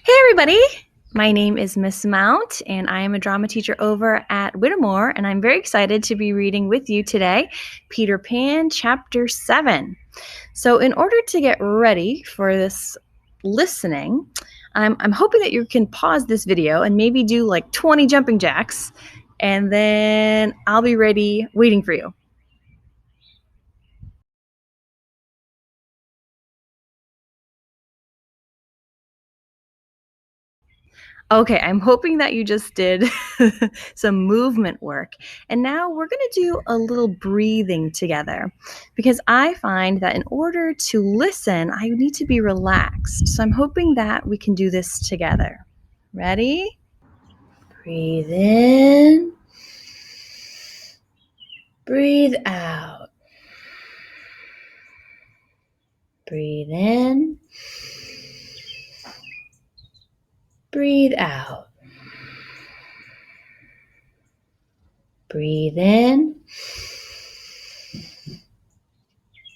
Hey everybody! My name is Miss Mount, and I am a drama teacher over at Whittemore, and I'm very excited to be reading with you today Peter Pan Chapter 7. So in order to get ready for this listening, I'm hoping that you can pause this video and maybe do like 20 jumping jacks, and then I'll be ready waiting for you. Okay, I'm hoping that you just did some movement work. And now we're going to do a little breathing together because I find that in order to listen, I need to be relaxed. So I'm hoping that we can do this together. Ready? Breathe in. Breathe out. Breathe in. Breathe out. Breathe in.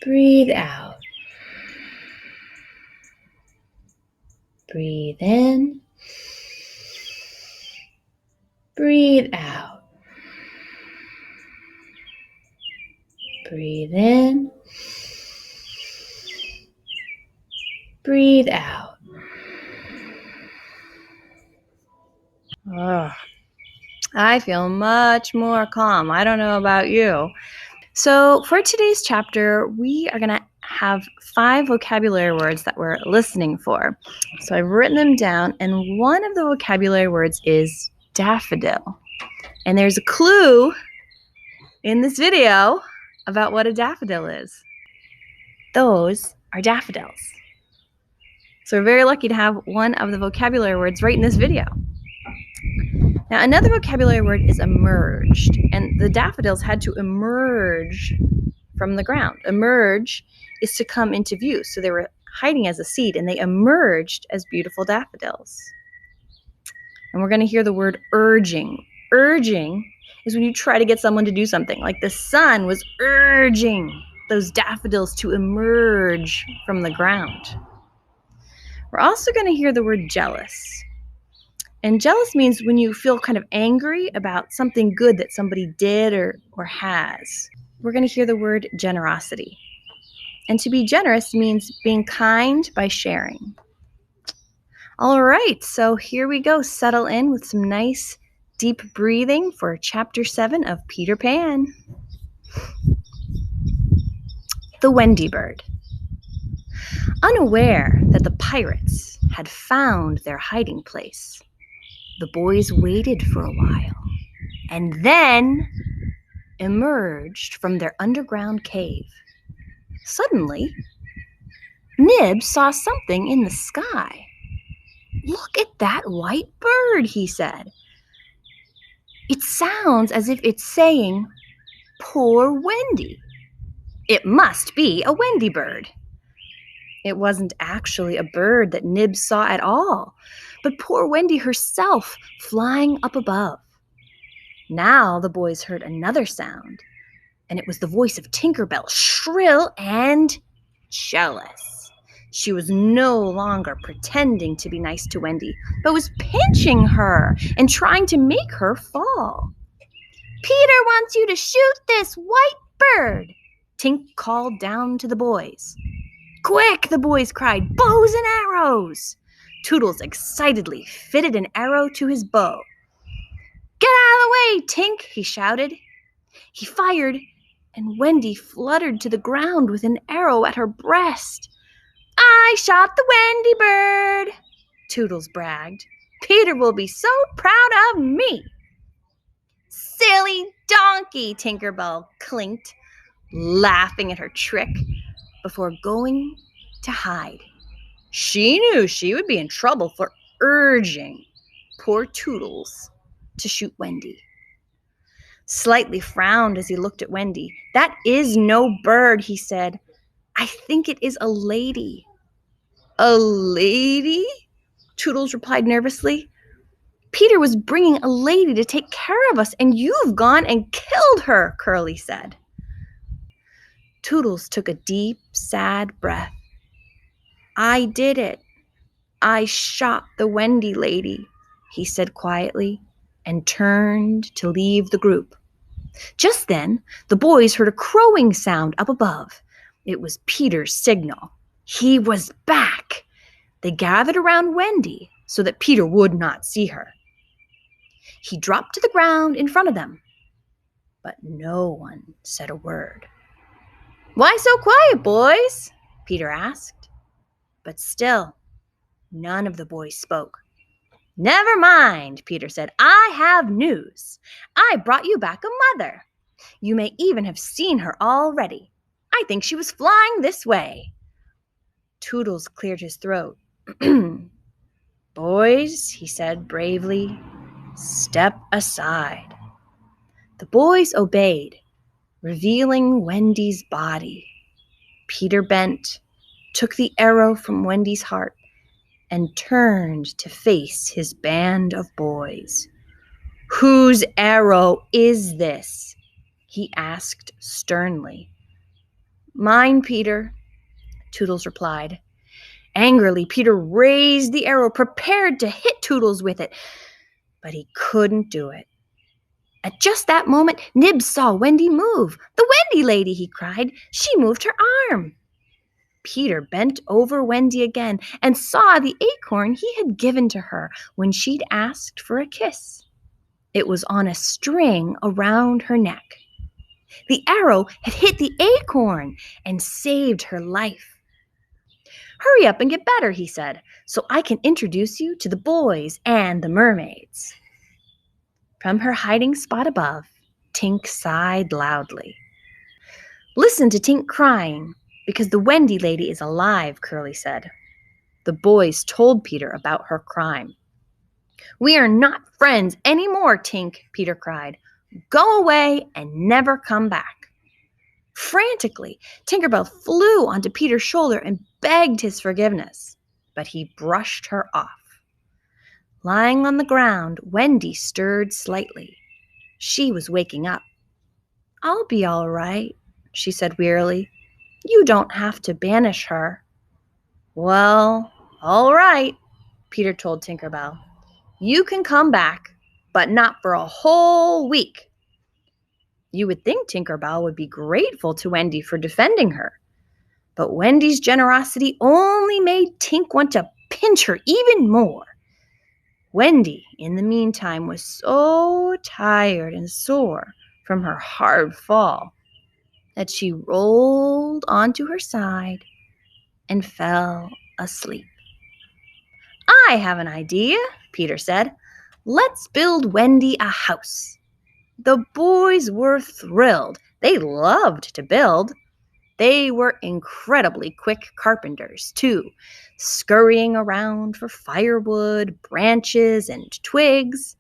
Breathe out. Breathe in. Breathe out. Breathe in. Breathe out. Oh, I feel much more calm. I don't know about you. So for today's chapter, we are going to have 5 vocabulary words that we're listening for. So I've written them down, and one of the vocabulary words is daffodil. And there's a clue in this video about what a daffodil is. Those are daffodils. So we're very lucky to have one of the vocabulary words right in this video. Now, another vocabulary word is emerged, and the daffodils had to emerge from the ground. Emerge is to come into view, so they were hiding as a seed, and they emerged as beautiful daffodils. And we're going to hear the word urging. Urging is when you try to get someone to do something, like the sun was urging those daffodils to emerge from the ground. We're also going to hear the word jealous. And jealous means when you feel kind of angry about something good that somebody did or has. We're going to hear the word generosity. And to be generous means being kind by sharing. All right, so here we go. Settle in with some nice deep breathing for Chapter 7 of Peter Pan. The Wendy bird. Unaware that the pirates had found their hiding place, the boys waited for a while and then emerged from their underground cave. Suddenly, Nib saw something in the sky. "Look at that white bird," he said. "It sounds as if it's saying, 'Poor Wendy.' It must be a Wendy bird." It wasn't actually a bird that Nib saw at all, but poor Wendy herself flying up above. Now the boys heard another sound, and it was the voice of Tinker Bell, shrill and jealous. She was no longer pretending to be nice to Wendy, but was pinching her and trying to make her fall. "Peter wants you to shoot this white bird," Tink called down to the boys. "Quick," the boys cried, "bows and arrows!" Toodles excitedly fitted an arrow to his bow. "Get out of the way, Tink," he shouted. He fired, and Wendy fluttered to the ground with an arrow at her breast. "I shot the Wendy bird," Toodles bragged. "Peter will be so proud of me." "Silly donkey," Tinkerbell clinked, laughing at her trick before going to hide. She knew she would be in trouble for urging poor Toodles to shoot Wendy. Slightly frowned as he looked at Wendy. "That is no bird," he said. "I think it is a lady." "A lady?" Toodles replied nervously. "Peter was bringing a lady to take care of us, and you've gone and killed her," Curly said. Toodles took a deep, sad breath. "I did it. "I shot the Wendy lady," he said quietly, and turned to leave the group. Just then, the boys heard a crowing sound up above. It was Peter's signal. He was back. They gathered around Wendy so that Peter would not see her. He dropped to the ground in front of them, but no one said a word. "Why so quiet, boys?" Peter asked. But still, none of the boys spoke. "Never mind," Peter said. "I have news. I brought you back a mother. You may even have seen her already. I think she was flying this way." Toodles cleared his throat. "Boys," he said bravely, "step aside." The boys obeyed, revealing Wendy's body. Peter bent, took the arrow from Wendy's heart, and turned to face his band of boys. "Whose arrow is this?" he asked sternly. "Mine, Peter," Toodles replied. Angrily, Peter raised the arrow, prepared to hit Toodles with it, but he couldn't do it. At just that moment, Nibs saw Wendy move. "The Wendy lady," he cried. "She moved her arm." Peter bent over Wendy again and saw the acorn he had given to her when she'd asked for a kiss. It was on a string around her neck. The arrow had hit the acorn and saved her life. "Hurry up and get better," he said, "so I can introduce you to the boys and the mermaids." From her hiding spot above, Tink sighed loudly. "Listen to Tink crying, because the Wendy lady is alive," Curly said. The boys told Peter about her crime. "We are not friends anymore, Tink," Peter cried. "Go away and never come back." Frantically, Tinkerbell flew onto Peter's shoulder and begged his forgiveness, but he brushed her off. Lying on the ground, Wendy stirred slightly. She was waking up. "I'll be all right," she said wearily. "You don't have to banish her." "Well, all right," Peter told Tinkerbell. "You can come back, but not for a whole week." You would think Tinkerbell would be grateful to Wendy for defending her, but Wendy's generosity only made Tink want to pinch her even more. Wendy, in the meantime, was so tired and sore from her hard fall that she rolled onto her side and fell asleep. "I have an idea," Peter said. "Let's build Wendy a house." The boys were thrilled. They loved to build. They were incredibly quick carpenters, too, scurrying around for firewood, branches, and twigs,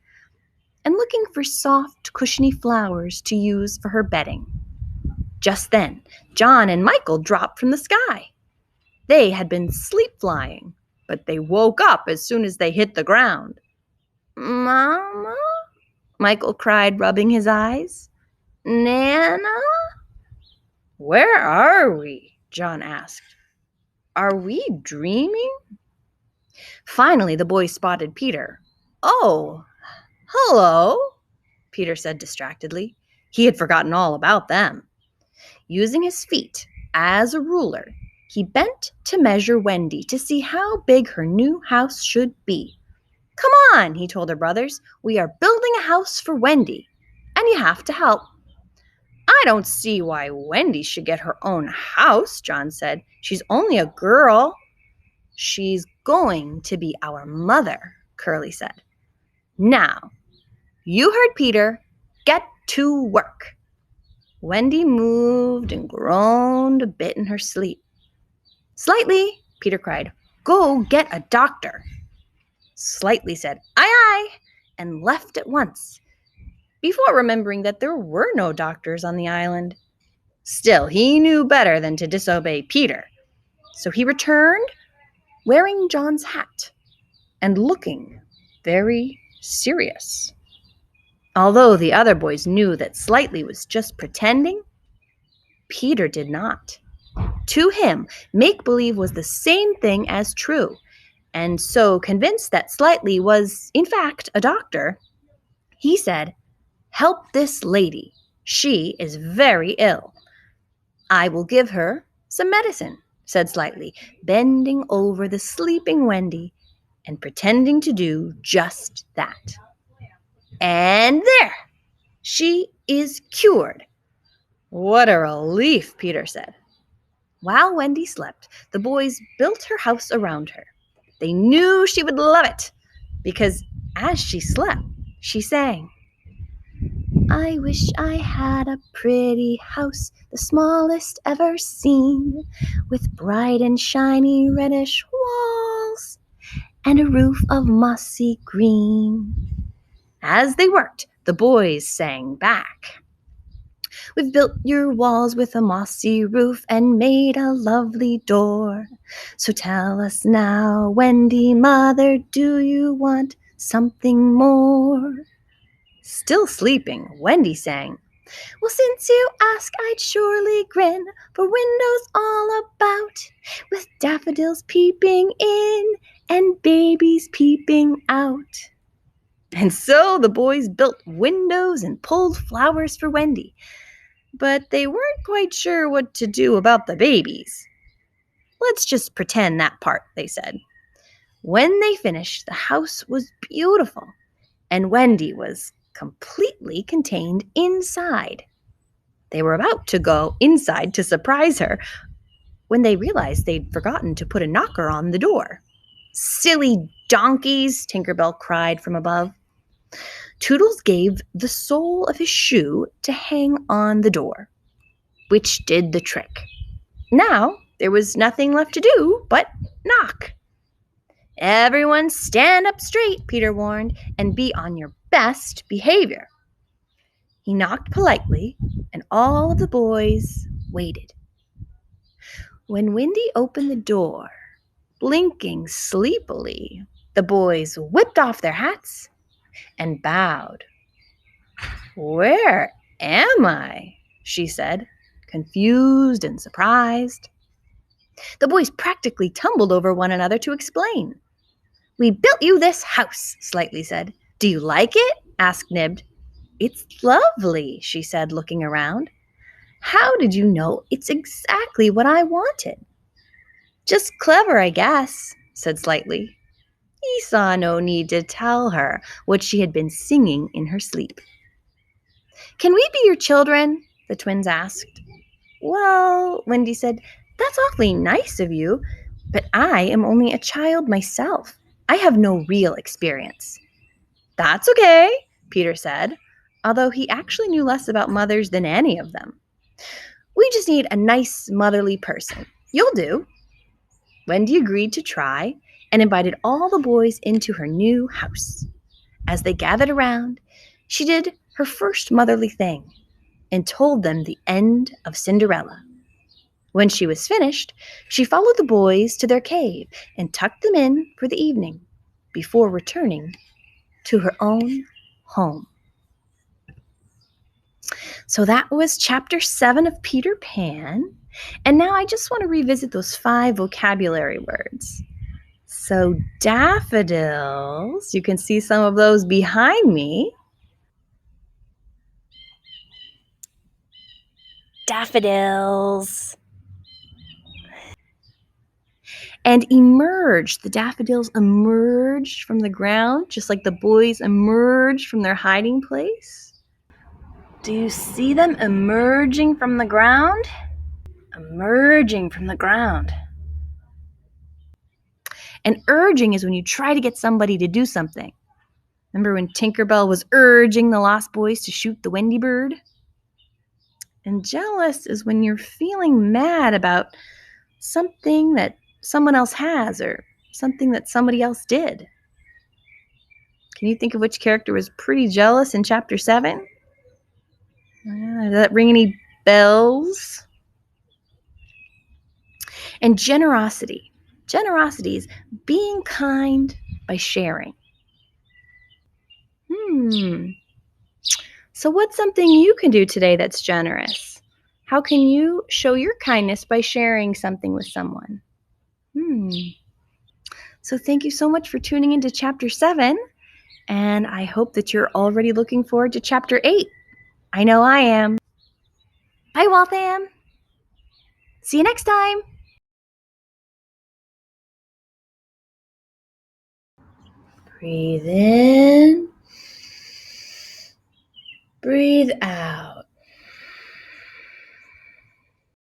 and looking for soft, cushiony flowers to use for her bedding. Just then, John and Michael dropped from the sky. They had been sleep-flying, but they woke up as soon as they hit the ground. "Mama?" Michael cried, rubbing his eyes. "Nana?" "Where are we?" John asked. "Are we dreaming?" Finally, the boys spotted Peter. "Oh, hello," Peter said distractedly. He had forgotten all about them. Using his feet as a ruler, he bent to measure Wendy to see how big her new house should be. "Come on," he told her brothers. "We are building a house for Wendy, and you have to help." "I don't see why Wendy should get her own house," John said. "She's only a girl." "She's going to be our mother," Curly said. "Now, you heard Peter. Get to work." Wendy moved and groaned a bit in her sleep. "Slightly," Peter cried. "Go get a doctor." Slightly said, "Aye, aye," and left at once, before remembering that there were no doctors on the island. Still, he knew better than to disobey Peter, so he returned wearing John's hat and looking very serious. Although the other boys knew that Slightly was just pretending, Peter did not. To him, make-believe was the same thing as true, And so convinced that Slightly was, in fact, a doctor, he said, "Help this lady. She is very ill." "I will give her some medicine," said Slightly, bending over the sleeping Wendy and pretending to do just that. "And there! She is cured." "What a relief," Peter said. While Wendy slept, the boys built her house around her. They knew she would love it because as she slept, she sang, "I wish I had a pretty house, the smallest ever seen, with bright and shiny reddish walls and a roof of mossy green." As they worked, the boys sang back, "We've built your walls with a mossy roof and made a lovely door. So tell us now, Wendy, mother, do you want something more?" Still sleeping, Wendy sang, "Well, since you ask, I'd surely grin, for windows all about, with daffodils peeping in and babies peeping out." And so the boys built windows and pulled flowers for Wendy, but they weren't quite sure what to do about the babies. "Let's just pretend that part," they said. When they finished, the house was beautiful, and Wendy was completely contained inside. They were about to go inside to surprise her when they realized they'd forgotten to put a knocker on the door. "Silly donkeys!" Tinkerbell cried from above. Toodles gave the sole of his shoe to hang on the door, which did the trick. Now there was nothing left to do but knock. "Everyone stand up straight," Peter warned, "and be on your best behavior." He knocked politely, and all of the boys waited. When Wendy opened the door, blinking sleepily, the boys whipped off their hats and bowed. "Where am I?" she said, confused and surprised. The boys practically tumbled over one another to explain. "We built you this house," Slightly said. "Do you like it?" asked Nibbed. "It's lovely," she said, looking around. "How did you know it's exactly what I wanted?" "Just clever, I guess," said Slightly. He saw no need to tell her what she had been singing in her sleep. "Can we be your children?" the twins asked. "Well," Wendy said, "that's awfully nice of you, but I am only a child myself. I have no real experience." "That's okay," Peter said, although he actually knew less about mothers than any of them. "We just need a nice motherly person. You'll do." Wendy agreed to try and invited all the boys into her new house. As they gathered around, she did her first motherly thing and told them the end of Cinderella. When she was finished, she followed the boys to their cave and tucked them in for the evening before returning to her own home. So that was chapter 7 of Peter Pan. And now I just want to revisit those 5 vocabulary words. So daffodils, you can see some of those behind me. Daffodils. And emerged. The daffodils emerged from the ground, just like the boys emerged from their hiding place. Do you see them emerging from the ground? Emerging from the ground. And urging is when you try to get somebody to do something. Remember when Tinkerbell was urging the Lost Boys to shoot the Wendy bird? And jealous is when you're feeling mad about something that someone else has or something that somebody else did. Can you think of which character was pretty jealous in chapter 7? Does that ring any bells? And generosity. Generosity is being kind by sharing. So what's something you can do today that's generous? How can you show your kindness by sharing something with someone? So thank you so much for tuning into Chapter 7, and I hope that you're already looking forward to Chapter 8. I know I am. Bye, Waltham. See you next time. Breathe in. Breathe out.